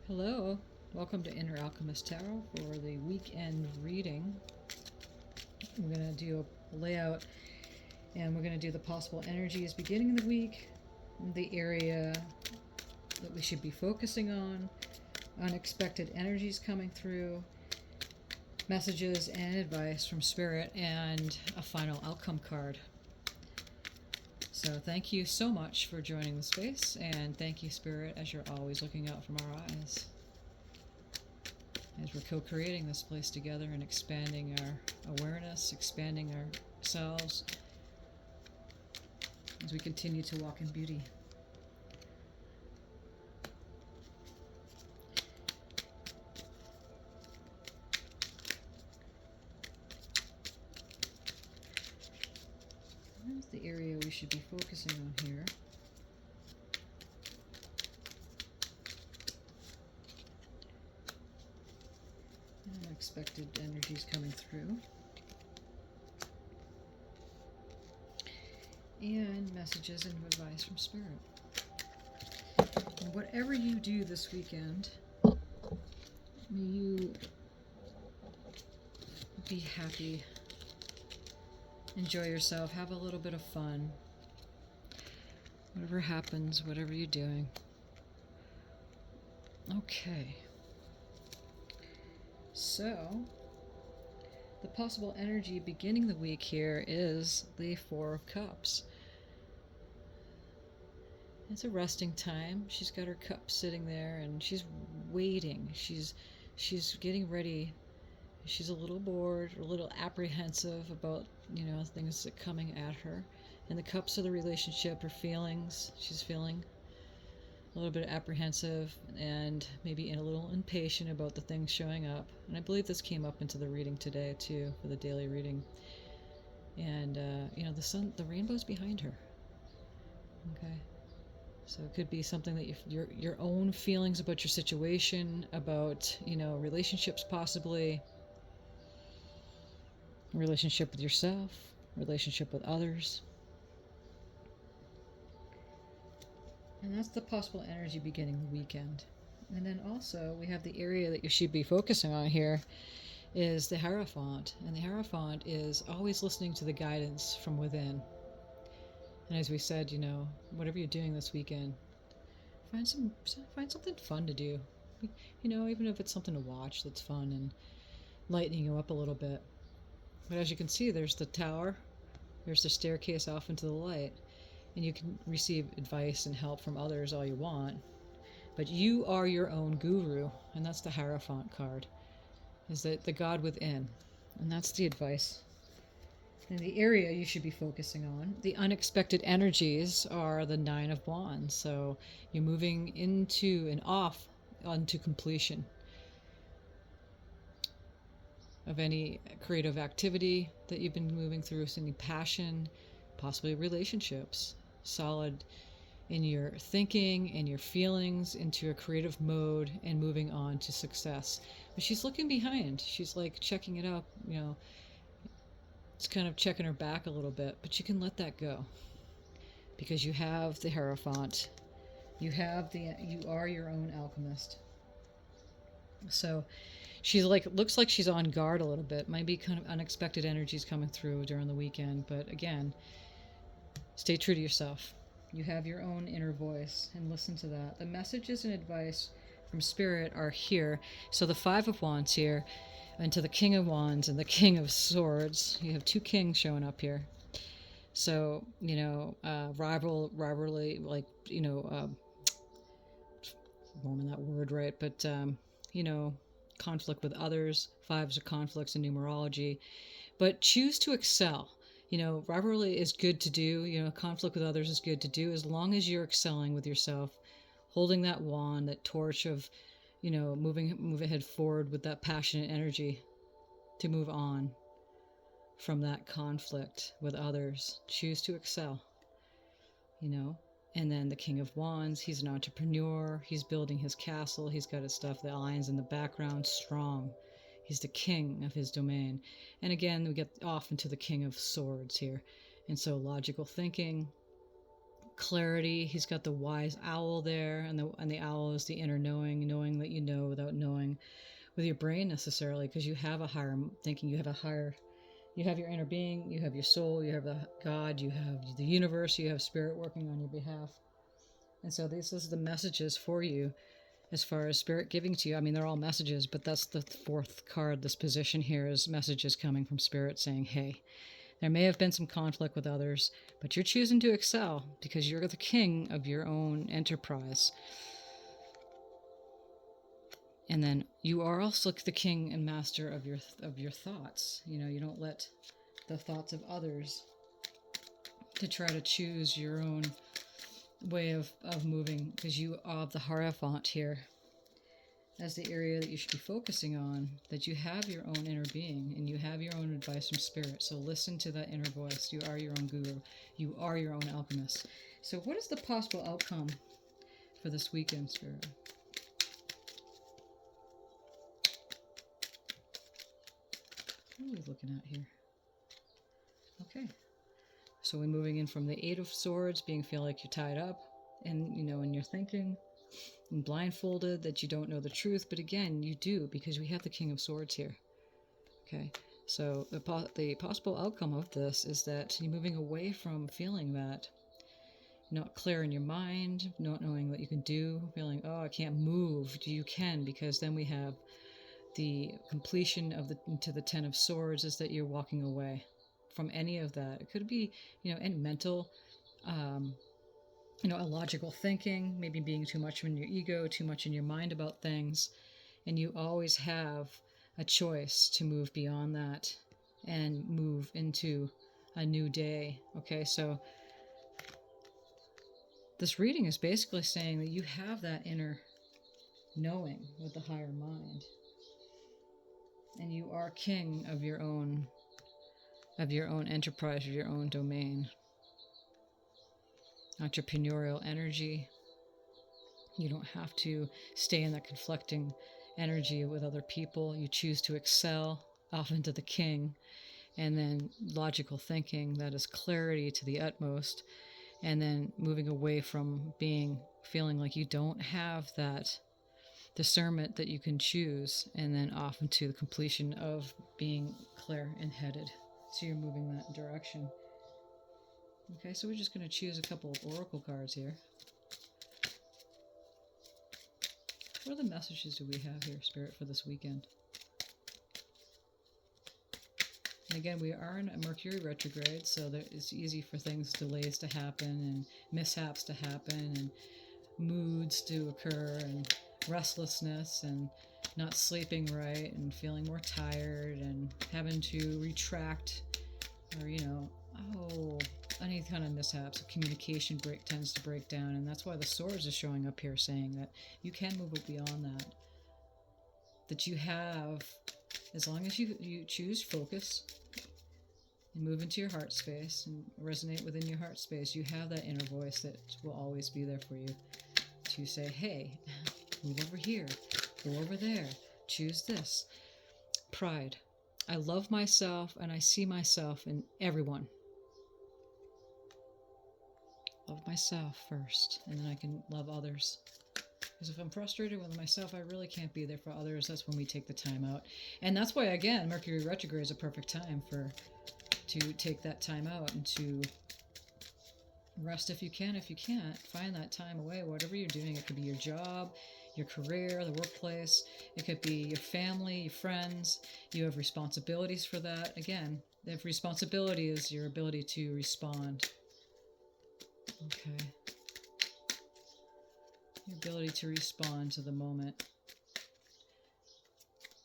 Hello, welcome to Inner Alchemist Tarot for the weekend reading. We're going to do a layout and we're going to do the possible energies beginning of the week, the area that we should be focusing on, unexpected energies coming through, messages and advice from Spirit, and a final outcome card. So thank you so much for joining the space, and thank you, Spirit, as you're always looking out from our eyes as we're co-creating this place together and expanding our awareness, expanding ourselves as we continue to walk in beauty. Where's the area we should be focusing on here? Unexpected energies coming through. And messages and advice from Spirit. And whatever you do this weekend, may you be happy, enjoy yourself, have a little bit of fun. Whatever happens, whatever you're doing. Okay. So, the possible energy beginning the week here is the Four of Cups. It's a resting time. She's got her cup sitting there and she's waiting. She's getting ready. She's a little bored, a little apprehensive about, things that are coming at her. And the cups are the relationship, her feelings. She's feeling a little bit apprehensive and maybe a little impatient about the things showing up. And I believe this came up into the reading today too, for the daily reading. And the rainbow's behind her. Okay. So it could be something that your own feelings about your situation, about, relationships possibly, relationship with yourself, relationship with others. And that's the possible energy beginning the weekend. And then also we have the area that you should be focusing on here is the Hierophant. And the Hierophant is always listening to the guidance from within. And as we said, whatever you're doing this weekend, find something fun to do. Even if it's something to watch that's fun and lightening you up a little bit. But as you can see, there's the tower, there's the staircase off into the light. And you can receive advice and help from others all you want. But you are your own guru, and that's the Hierophant card. Is that the God within. And that's the advice. And the area you should be focusing on, the unexpected energies, are the Nine of Wands. So you're moving into and off onto completion of any creative activity that you've been moving through, any passion, possibly relationships, solid in your thinking and your feelings into a creative mode and moving on to success. But she's looking behind. She's like checking it out, it's kind of checking her back a little bit, but you can let that go because you have the Hierophant. You are your own alchemist. So she's looks like she's on guard a little bit. Might be kind of unexpected energies coming through during the weekend, but again, stay true to yourself. You have your own inner voice and listen to that. The messages and advice from Spirit are here. So the Five of Wands here, and to the King of Wands and the King of Swords. You have two kings showing up here. So, rivalry, forming that word right, but, conflict with others. Fives are conflicts in numerology. But choose to excel. Rivalry is good to do. Conflict with others is good to do as long as you're excelling with yourself, holding that wand, that torch of, move ahead forward with that passionate energy to move on from that conflict with others. Choose to excel, And then the King of Wands, he's an entrepreneur. He's building his castle. He's got his stuff, the lions in the background, strong. He's the king of his domain. And again, we get off into the King of Swords here. And so logical thinking, clarity. He's got the wise owl there, and the owl is the inner knowing, knowing that you know without knowing with your brain necessarily, because you have a higher thinking, you have your inner being, you have your soul, you have the God, you have the universe, you have spirit working on your behalf. And so this is the messages for you as far as spirit giving to you. I mean, they're all messages, but that's the fourth card. This position here is messages coming from spirit saying, hey, there may have been some conflict with others, but you're choosing to excel because you're the king of your own enterprise. And then you are also the king and master of your thoughts. You know, you don't let the thoughts of others to try to choose your own way of moving, because you have the Hierophant here as the area that you should be focusing on, that you have your own inner being and you have your own advice from spirit. So listen to that inner voice. You are your own guru. You are your own alchemist. So what is the possible outcome for this weekend, spirit? What are we looking at here? Okay. So we're moving in from the Eight of Swords, feel like you're tied up and, you know, in your thinking, and blindfolded, that you don't know the truth. But again, you do, because we have the King of Swords here. Okay. So the possible outcome of this is that you're moving away from feeling that not clear in your mind, not knowing what you can do, feeling, oh, I can't move. You can, because then we have the completion of the Ten of Swords is that you're walking away from any of that. It could be, you know, any mental, illogical thinking, maybe being too much in your ego, too much in your mind about things. And you always have a choice to move beyond that and move into a new day. Okay, so this reading is basically saying that you have that inner knowing with the higher mind. And you are king of your own enterprise, of your own domain. Entrepreneurial energy. You don't have to stay in that conflicting energy with other people. You choose to excel off into the king. And then logical thinking, that is clarity to the utmost. And then moving away from feeling like you don't have that discernment that you can choose, and then off into the completion of being clear and headed. So you're moving that direction. Okay, so we're just going to choose a couple of oracle cards here. What other messages do we have here, Spirit, for this weekend? And again, we are in a Mercury retrograde, so it's easy for delays to happen, and mishaps to happen, and moods to occur, and restlessness, and not sleeping right, and feeling more tired, and having to retract, or any kind of mishaps. Communication tends to break down, and that's why the Swords is showing up here, saying that you can move beyond that you have, as long as you choose focus and move into your heart space and resonate within your heart space, you have that inner voice that will always be there for you to say, hey, move over here, go over there, choose this. Pride. I love myself and I see myself in everyone. Love myself first, and then I can love others. Because if I'm frustrated with myself, I really can't be there for others. That's when we take the time out. And that's why, again, Mercury retrograde is a perfect time to take that time out and to rest if you can. If you can't, find that time away, whatever you're doing. It could be your job, your career, the workplace. It could be your family, your friends. You have responsibilities for that. Again, if responsibility is your ability to respond. Okay. Your ability to respond to the moment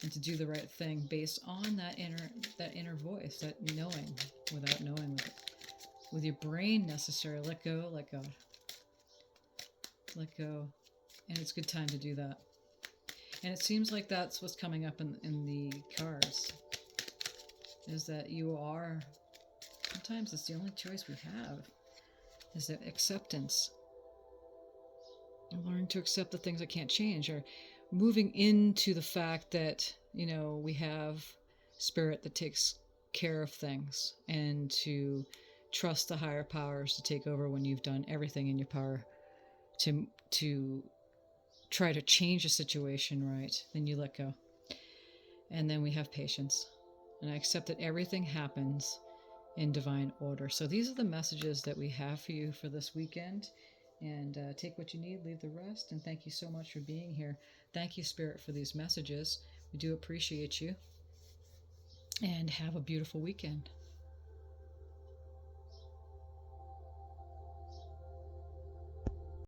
and to do the right thing based on that inner voice, that knowing without knowing with your brain necessary. Let go, let God. Let go. And it's a good time to do that. And it seems like that's what's coming up in the cards, is that you are, sometimes it's the only choice we have, is that acceptance. And learn to accept the things that can't change, or moving into the fact that, we have spirit that takes care of things, and to trust the higher powers to take over when you've done everything in your power to try to change a situation, right? Then you let go. And then we have patience. And I accept that everything happens in divine order. So these are the messages that we have for you for this weekend. And take what you need, leave the rest. And thank you so much for being here. Thank you, Spirit, for these messages. We do appreciate you. And have a beautiful weekend.